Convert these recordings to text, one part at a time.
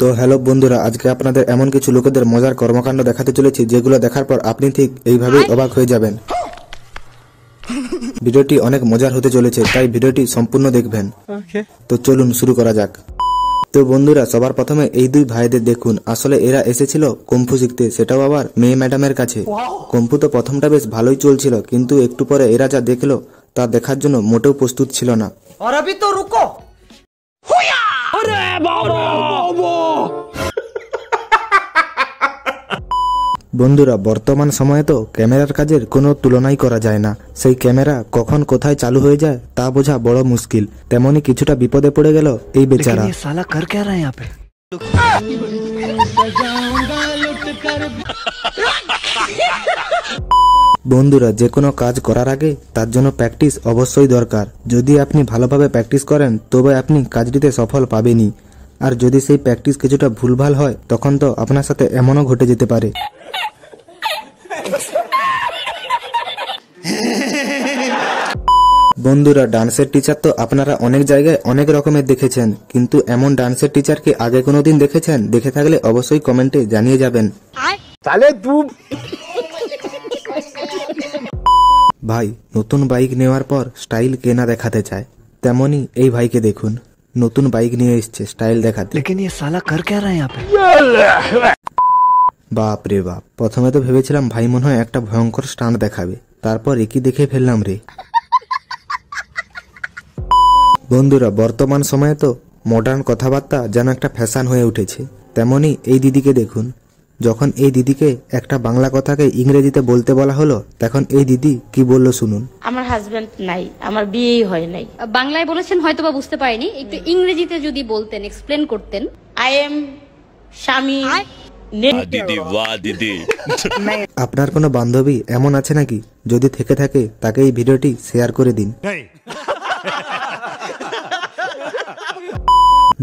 তো হ্যালো বন্ধুরা, আজকে আপনাদের এমন কিছু লোকেদের মজার কর্মকাণ্ড দেখাতে চলেছি যেগুলো দেখার পর আপনি ঠিক এইভাবেই অবাক হয়ে যাবেন। ভিডিওটি অনেক মজার হতে চলেছে, তাই ভিডিওটি সম্পূর্ণ দেখবেন। তো চলুন শুরু করা যাক। তো বন্ধুরা, সবার প্রথমে এই দুই ভাইদের দেখুন। আসলে এরা এসেছিল কুম্ফু শিখতে, সেটাও আবার মেয়ে ম্যাডামের কাছে। কুম্ফু তো প্রথমটা বেশ ভালোই চলছিল, কিন্তু একটু পরে এরা যা দেখলো তা দেখার জন্য মোটেও প্রস্তুত ছিল না। বন্ধুরা, বর্তমান সময়ে তো ক্যামেরার কাজের কোনো তুলনাই করা যায় না। সেই ক্যামেরা কখন কোথায় চালু হয়ে যায় তা বোঝা বড় মুশকিল। তেমনি কিছুটা বিপদে পড়ে গেল এই বেচারা। বন্ধুরা, যে কোনো কাজ করার আগে তার জন্য প্র্যাকটিস অবশ্যই দরকার। যদি আপনি ভালোভাবে প্র্যাকটিস করেন তবে আপনি কাজটিতে সফল পাবেনই। আর যদি সেই প্র্যাকটিস কিছুটা ভুলভাল হয় তখন তো আপনার সাথে এমনও ঘটে যেতে পারে। বন্ধুরা, ডান্সের টিচার তো আপনারা অনেক জায়গায় অনেক রকমের দেখেছেন, কিন্তু এমন ডান্সের টিচারকে আগে কোনোদিন দেখেছেন? দেখে থাকলে অবশ্যই কমেন্টে জানিয়ে যাবেন। ভাই নতুন বাইক নেওয়ার পর স্টাইল কেনা দেখাতে চায়, তেমনি এই ভাইকে দেখুন, নতুন বাইক নিয়ে এসছে স্টাইল দেখাতে। বাপ রে বাপ, প্রথমে তো ভেবেছিলাম ভাই মনে হয় একটা ভয়ঙ্কর স্টান্ট দেখাবে, তারপর একই দেখে ফেললাম রে। বন্ধুরা, বর্তমান সময়ে তো মডার্ন কথাবার্তা যেন একটা ফ্যাশন হয়ে উঠেছে। তেমনি এই দিদিকে দেখুন, যখন এই দিদিকে একটা বাংলা কথাকে ইংরেজিতে বলতে বলা হলো, তখন এই দিদি কি বললো শুনুন। আমার হাজবেন্ড নাই, আমার বিয়েই হয় নাই। বাংলায় বলেছেন হয়তোবা বুঝতে পারিনি, একটু ইংরেজিতে যদি বলতেন, এক্সপ্লেন করতেন। আই এম স্বামী। দিদি বাহ দিদি। আপনার কোনো বান্ধবী এমন আছে নাকি? যদি থেকে থাকে তাকে এই ভিডিওটি শেয়ার করে দিন।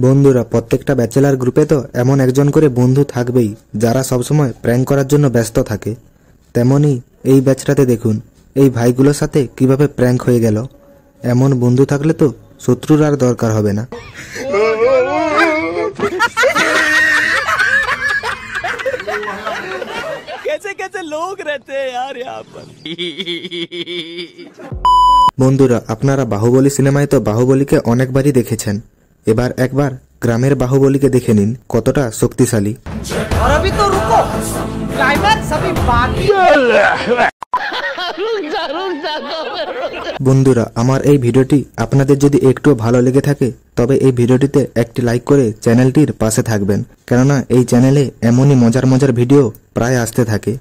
বন্ধুরা, প্রত্যেকটা ব্যাচেলার গ্রুপে তো এমন একজন করে বন্ধু থাকবেই যারা সবসময় প্র্যাঙ্ক করার জন্য ব্যস্ত থাকে। তেমনি এই ব্যাচটাতে দেখুন এই ভাইগুলোর সাথে কিভাবে প্র্যাঙ্ক হয়ে গেল। এমন বন্ধু থাকলে তো শত্রুর আর দরকার হবে না। বন্ধুরা, আপনারা বাহুবলী সিনেমায় তো বাহুবলীকে অনেকবারই দেখেছেন, এবার একবার গ্রামের বাহুবলীকে দেখে নিন কতটা শক্তিশালী। বন্ধুরা, আমার এই ভিডিওটি আপনাদের যদি একটু ভালো লেগে থাকে তবে এই ভিডিওটিতে একটি লাইক করে চ্যানেলটির পাশে থাকবেন, কেননা এই চ্যানেলে এমনই মজার মজার ভিডিও প্রায় আসতে থাকে।